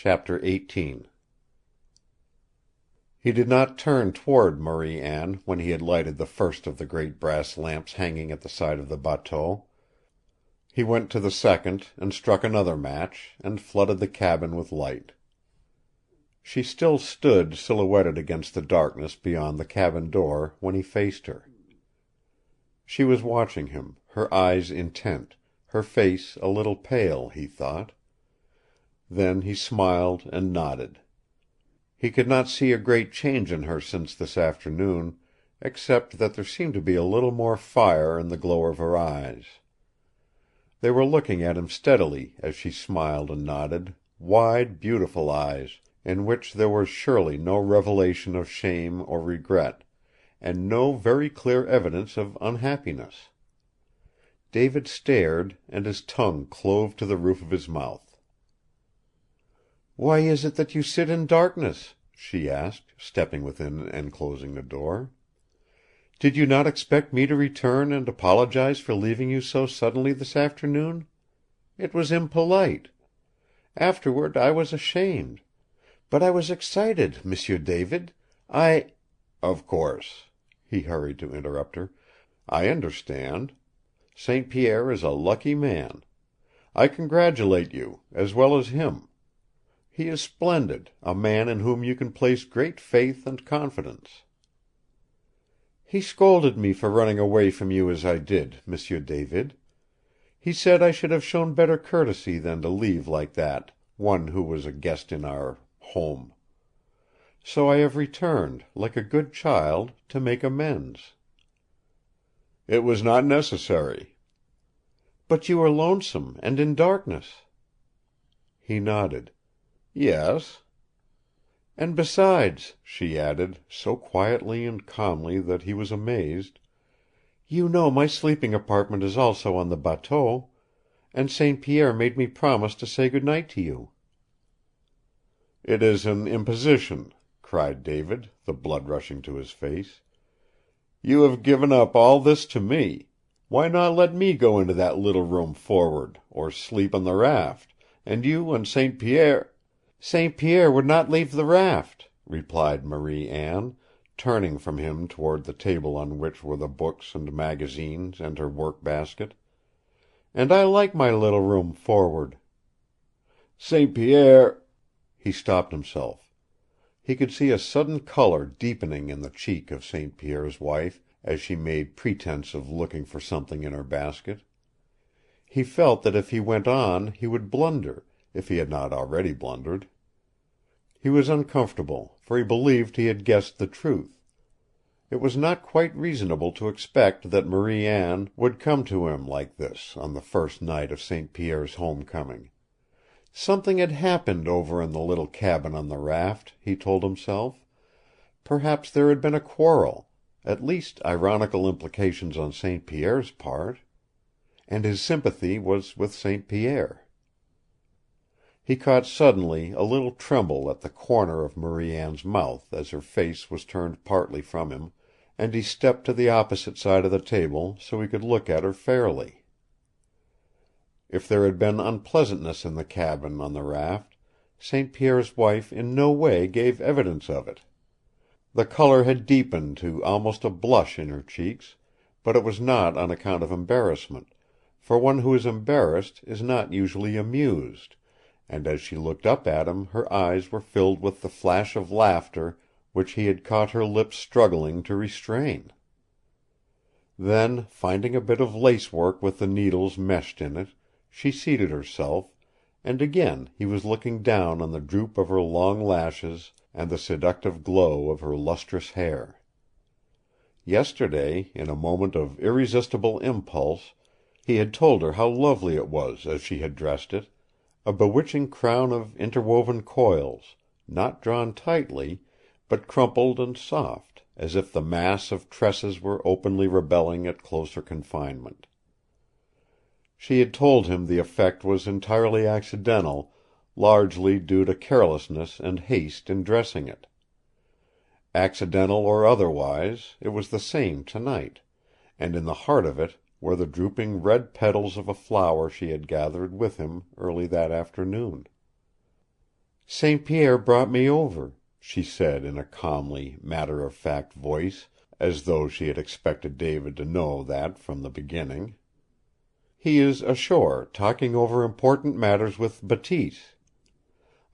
Chapter 18 He did not turn toward Marie Anne when he had lighted the first of the great brass lamps hanging at the side of the bateau. He went to the second and struck another match, and flooded the cabin with light. She still stood silhouetted against the darkness beyond the cabin door when he faced her. She was watching him, her eyes intent, her face a little pale, he thought. Then he smiled and nodded. He could not see a great change in her since this afternoon, except that there seemed to be a little more fire in the glow of her eyes. They were looking at him steadily as she smiled and nodded, wide, beautiful eyes, in which there was surely no revelation of shame or regret, and no very clear evidence of unhappiness. David stared, and his tongue clove to the roof of his mouth. "Why is it that you sit in darkness?" she asked, stepping within and closing the door. "Did you not expect me to return and apologize for leaving you so suddenly this afternoon? It was impolite. Afterward I was ashamed. But I was excited, M'sieu David. "Of course," he hurried to interrupt her. "I understand. St. Pierre is a lucky man. I congratulate you, as well as him. He is splendid, a man in whom you can place great faith and confidence." "He scolded me for running away from you as I did, M'sieu David. He said I should have shown better courtesy than to leave like that one who was a guest in our home. So I have returned, like a good child, to make amends." "It was not necessary." "But you were lonesome and in darkness." He nodded. "Yes." "And besides," she added, so quietly and calmly that he was amazed, "you know my sleeping apartment is also on the bateau, and St. Pierre made me promise to say good night to you." "It is an imposition," cried David, the blood rushing to his face. "You have given up all this to me. Why not let me go into that little room forward, or sleep on the raft, and you and St. Pierre—" "St. Pierre would not leave the raft," replied Marie Anne, turning from him toward the table on which were the books and magazines and her work basket. "And I like my little room forward." "St. Pierre—" He stopped himself. He could see a sudden color deepening in the cheek of St. Pierre's wife as she made pretense of looking for something in her basket. He felt that if he went on he would blunder, if he had not already blundered. He was uncomfortable, for he believed he had guessed the truth. It was not quite reasonable to expect that Marie Anne would come to him like this on the first night of St. Pierre's home-coming. Something had happened over in the little cabin on the raft, he told himself. Perhaps there had been a quarrel, at least ironical implications on St. Pierre's part. And his sympathy was with St. Pierre. He caught suddenly a little tremble at the corner of Marie Anne's mouth as her face was turned partly from him, and he stepped to the opposite side of the table so he could look at her fairly. If there had been unpleasantness in the cabin on the raft, St. Pierre's wife in no way gave evidence of it. The color had deepened to almost a blush in her cheeks, but it was not on account of embarrassment, for one who is embarrassed is not usually amused, and as she looked up at him her eyes were filled with the flash of laughter which he had caught her lips struggling to restrain. Then, finding a bit of lace-work with the needles meshed in it, she seated herself, and again he was looking down on the droop of her long lashes and the seductive glow of her lustrous hair. Yesterday, in a moment of irresistible impulse, he had told her how lovely it was as she had dressed it, a bewitching crown of interwoven coils, not drawn tightly, but crumpled and soft, as if the mass of tresses were openly rebelling at closer confinement. She had told him the effect was entirely accidental, largely due to carelessness and haste in dressing it. Accidental or otherwise, it was the same tonight, and in the heart of it were the drooping red petals of a flower she had gathered with him early that afternoon. "St. Pierre brought me over," she said in a calmly matter-of-fact voice, as though she had expected David to know that from the beginning. "He is ashore, talking over important matters with Bateese.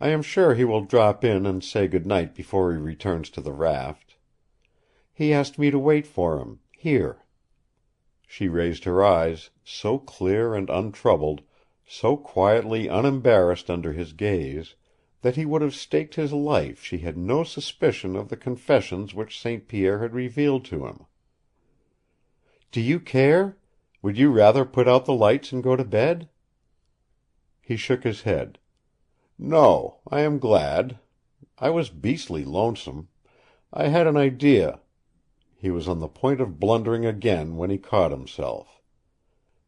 I am sure he will drop in and say good night before he returns to the raft. He asked me to wait for him, here." She raised her eyes, so clear and untroubled, so quietly unembarrassed under his gaze, that he would have staked his life she had no suspicion of the confessions which St. Pierre had revealed to him. "Do you care? Would you rather put out the lights and go to bed?" He shook his head. "No, I am glad. I was beastly lonesome. I had an idea—" He was on the point of blundering again when he caught himself.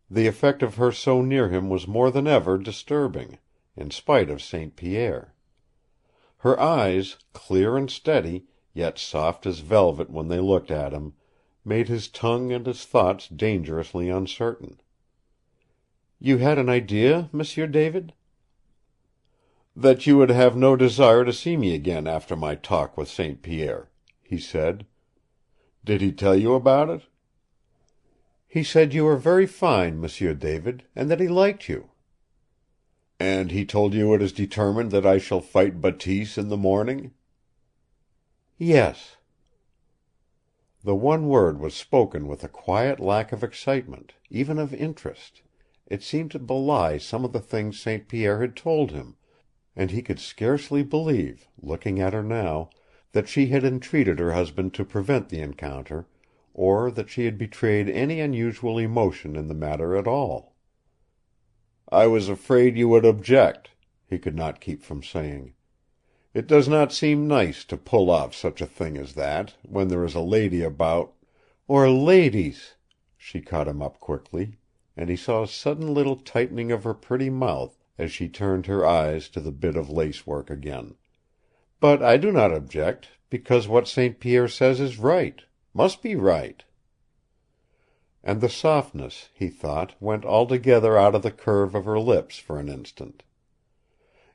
The effect of her so near him was more than ever disturbing, in spite of St. Pierre. Her eyes, clear and steady, yet soft as velvet when they looked at him, made his tongue and his thoughts dangerously uncertain. "You had an idea, M'sieu David?" "That you would have no desire to see me again after my talk with St. Pierre," he said. "Did he tell you about it?" "He said you were very fine, M'sieu David, and that he liked you." "And he told you it is determined that I shall fight Bateese in the morning?" "Yes." The one word was spoken with a quiet lack of excitement, even of interest. It seemed to belie some of the things St. Pierre had told him, and he could scarcely believe, looking at her now, that she had entreated her husband to prevent the encounter, or that she had betrayed any unusual emotion in the matter at all. "I was afraid you would object," he could not keep from saying. "It does not seem nice to pull off such a thing as that, when there is a lady about—" "Or ladies!" She caught him up quickly, and he saw a sudden little tightening of her pretty mouth as she turned her eyes to the bit of lacework again. "But I do not object, because what St. Pierre says is right, must be right." And the softness, he thought, went altogether out of the curve of her lips for an instant.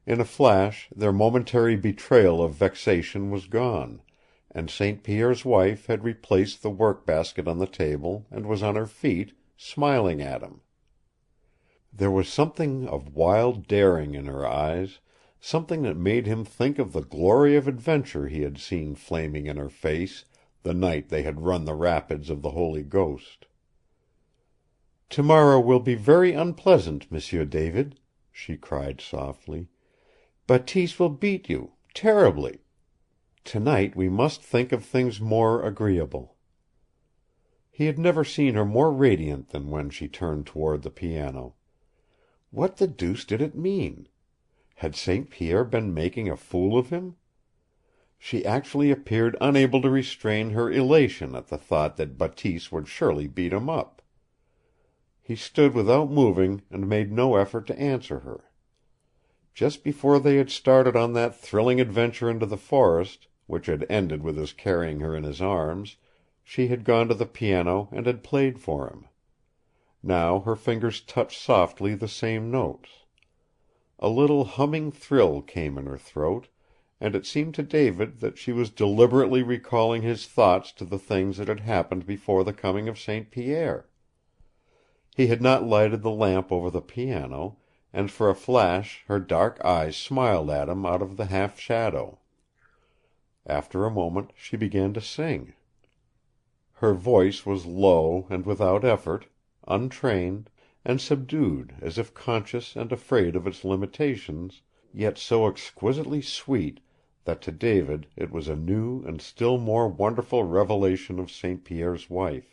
In a flash their momentary betrayal of vexation was gone, and St. Pierre's wife had replaced the work-basket on the table and was on her feet, smiling at him. There was something of wild daring in her eyes, something that made him think of the glory of adventure he had seen flaming in her face the night they had run the rapids of the Holy Ghost. "Tomorrow will be very unpleasant, M'sieu David," she cried softly. "Bateese will beat you, terribly. Tonight we must think of things more agreeable." He had never seen her more radiant than when she turned toward the piano. What the deuce did it mean? Had St. Pierre been making a fool of him? She actually appeared unable to restrain her elation at the thought that Bateese would surely beat him up. He stood without moving and made no effort to answer her. Just before they had started on that thrilling adventure into the forest, which had ended with his carrying her in his arms, she had gone to the piano and had played for him. Now her fingers touched softly the same notes. A little humming thrill came in her throat, and it seemed to David that she was deliberately recalling his thoughts to the things that had happened before the coming of St. Pierre. He had not lighted the lamp over the piano, and for a flash her dark eyes smiled at him out of the half-shadow. After a moment she began to sing. Her voice was low and without effort, untrained, and subdued as if conscious and afraid of its limitations, yet so exquisitely sweet that to David it was a new and still more wonderful revelation of St. Pierre's wife.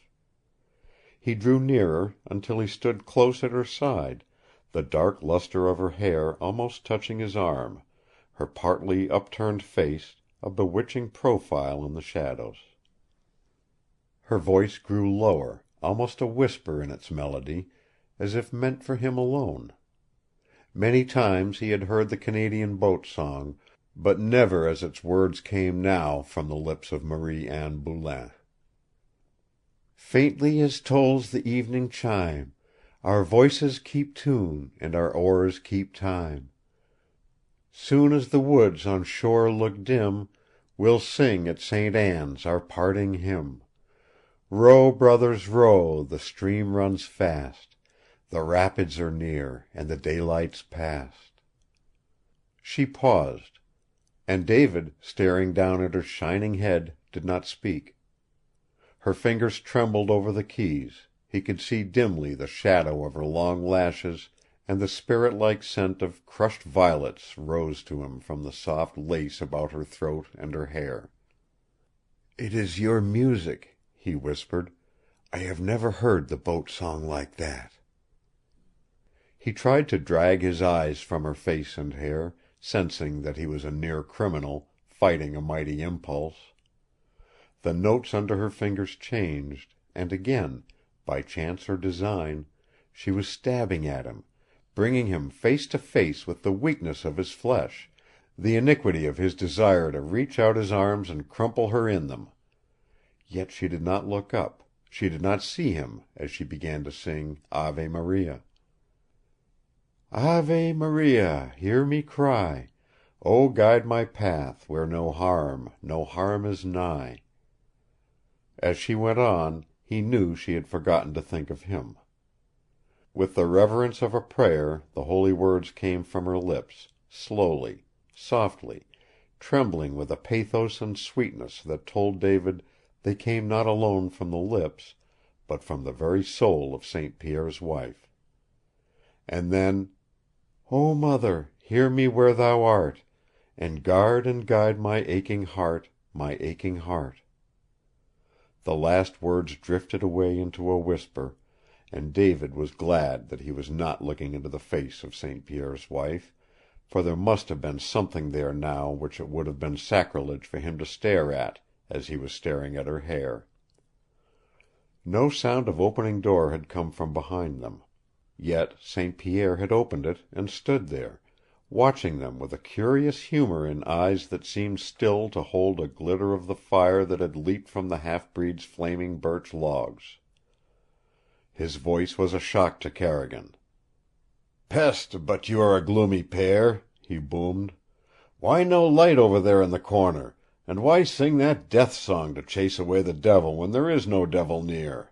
He drew nearer until he stood close at her side, the dark luster of her hair almost touching his arm, her partly upturned face a bewitching profile in the shadows. Her voice grew lower, almost a whisper in its melody, as if meant for him alone. Many times he had heard the Canadian boat song, but never as its words came now from the lips of Marie Anne Boulain. "Faintly as tolls the evening chime, our voices keep tune and our oars keep time. Soon as the woods on shore look dim, we'll sing at St. Anne's our parting hymn. Row, brothers, row, the stream runs fast. The rapids are near, and the daylight's past. She paused, and David, staring down at her shining head, did not speak. Her fingers trembled over the keys. He could see dimly the shadow of her long lashes, and the spirit-like scent of crushed violets rose to him from the soft lace about her throat and her hair. "It is your music," he whispered. "I have never heard the boat song like that." He tried to drag his eyes from her face and hair, sensing that he was a near criminal, fighting a mighty impulse. The notes under her fingers changed, and again, by chance or design, she was stabbing at him, bringing him face to face with the weakness of his flesh, the iniquity of his desire to reach out his arms and crumple her in them. Yet she did not look up, she did not see him as she began to sing Ave Maria. Ave Maria, hear me cry. O guide my path where no harm is nigh. As she went on, he knew she had forgotten to think of him. With the reverence of a prayer the holy words came from her lips, slowly, softly, trembling with a pathos and sweetness that told David they came not alone from the lips, but from the very soul of St. Pierre's wife. And then, O Mother, hear me where thou art, and guide my aching heart, my aching heart. The last words drifted away into a whisper, and David was glad that he was not looking into the face of St. Pierre's wife, for there must have been something there now which it would have been sacrilege for him to stare at, as he was staring at her hair. No sound of opening door had come from behind them. Yet St. Pierre had opened it and stood there, watching them with a curious humor in eyes that seemed still to hold a glitter of the fire that had leaped from the half-breed's flaming birch logs. His voice was a shock to Carrigan. "Peste, but you are a gloomy pair," he boomed. "Why no light over there in the corner, and why sing that death song to chase away the devil when there is no devil near?"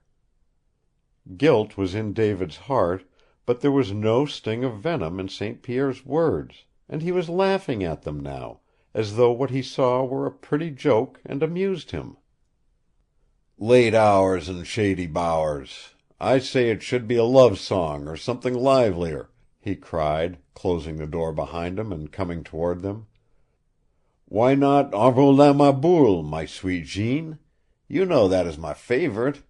Guilt was in David's heart, but there was no sting of venom in St. Pierre's words, and he was laughing at them now, as though what he saw were a pretty joke and amused him. "Late hours and shady bowers. I say it should be a love song or something livelier," he cried, closing the door behind him and coming toward them. "Why not Enroulant ma boule, my sweet Jeanne? You know that is my favorite."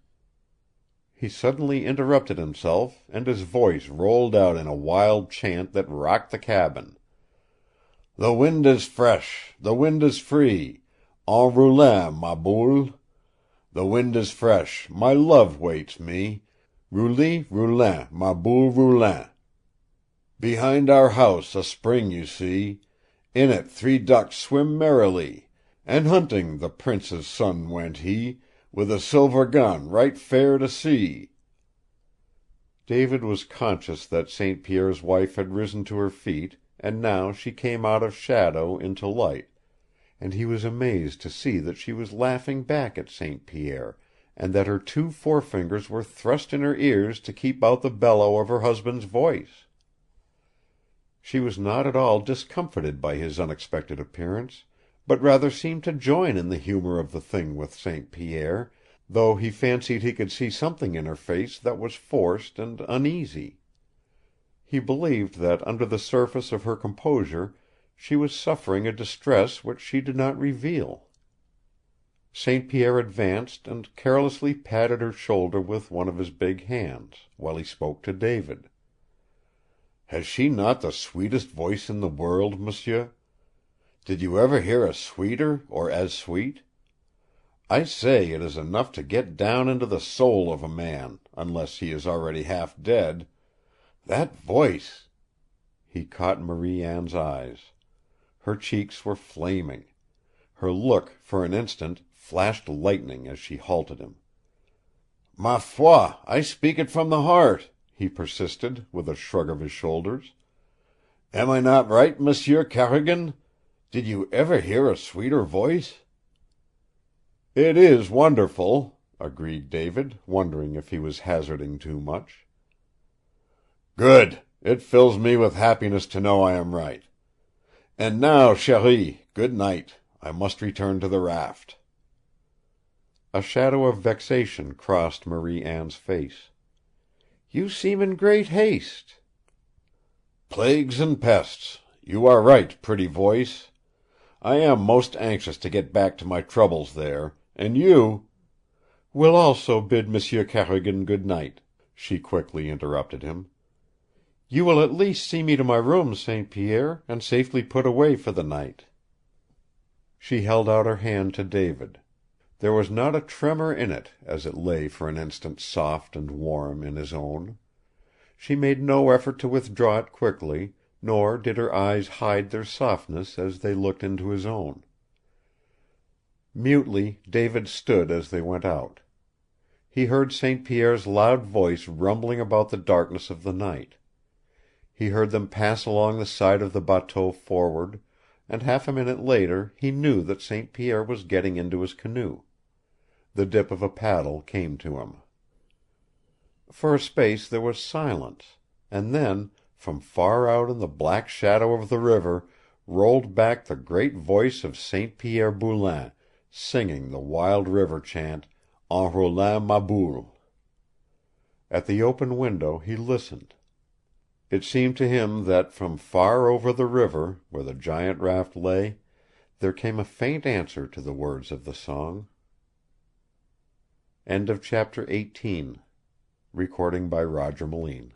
He suddenly interrupted himself, and his voice rolled out in a wild chant that rocked the cabin. "The wind is fresh, the wind is free, en roulant ma boule. The wind is fresh, my love waits me, roulis roulant ma boule roulant. Behind our house a spring you see, in it 3 ducks swim merrily, and hunting the prince's son went he, with a silver gun right fair to see." David was conscious that St. Pierre's wife had risen to her feet, and now she came out of shadow into light, and he was amazed to see that she was laughing back at St. Pierre, and that her 2 forefingers were thrust in her ears to keep out the bellow of her husband's voice. She was not at all discomfited by his unexpected appearance, but rather seemed to join in the humor of the thing with St. Pierre, though he fancied he could see something in her face that was forced and uneasy. He believed that under the surface of her composure she was suffering a distress which she did not reveal. St. Pierre advanced and carelessly patted her shoulder with one of his big hands, while he spoke to David. "Has she not the sweetest voice in the world, monsieur? Did you ever hear a sweeter or as sweet? I say it is enough to get down into the soul of a man, unless he is already half dead. That voice!" He caught Marie Anne's eyes. Her cheeks were flaming. Her look, for an instant, flashed lightning as she halted him. "Ma foi, I speak it from the heart," he persisted, with a shrug of his shoulders. Am I not right, Monsieur Carrigan? Did you ever hear a sweeter voice?" "It is wonderful," agreed David, wondering if he was hazarding too much. "Good! It fills me with happiness to know I am right. And now, Cherie, good night. I must return to the raft." A shadow of vexation crossed Marie Anne's face. "You seem in great haste." "Plagues and pests! You are right, pretty voice. I am most anxious to get back to my troubles there, and you—" "Will also bid M'sieu Carrigan good night," she quickly interrupted him. "You will at least see me to my room, St. Pierre, and safely put away for the night." She held out her hand to David. There was not a tremor in it as it lay for an instant soft and warm in his own. She made no effort to withdraw it quickly, nor did her eyes hide their softness as they looked into his own. Mutely David stood as they went out. He heard St. Pierre's loud voice rumbling about the darkness of the night. He heard them pass along the side of the bateau forward, and half a minute later he knew that St. Pierre was getting into his canoe. The dip of a paddle came to him. For a space there was silence, and then, from far out in the black shadow of the river, rolled back the great voice of St. Pierre Boulain, singing the wild river chant, En roulant ma boule. At the open window he listened. It seemed to him that from far over the river, where the giant raft lay, there came a faint answer to the words of the song. End of chapter 18. Recording by Roger Moline.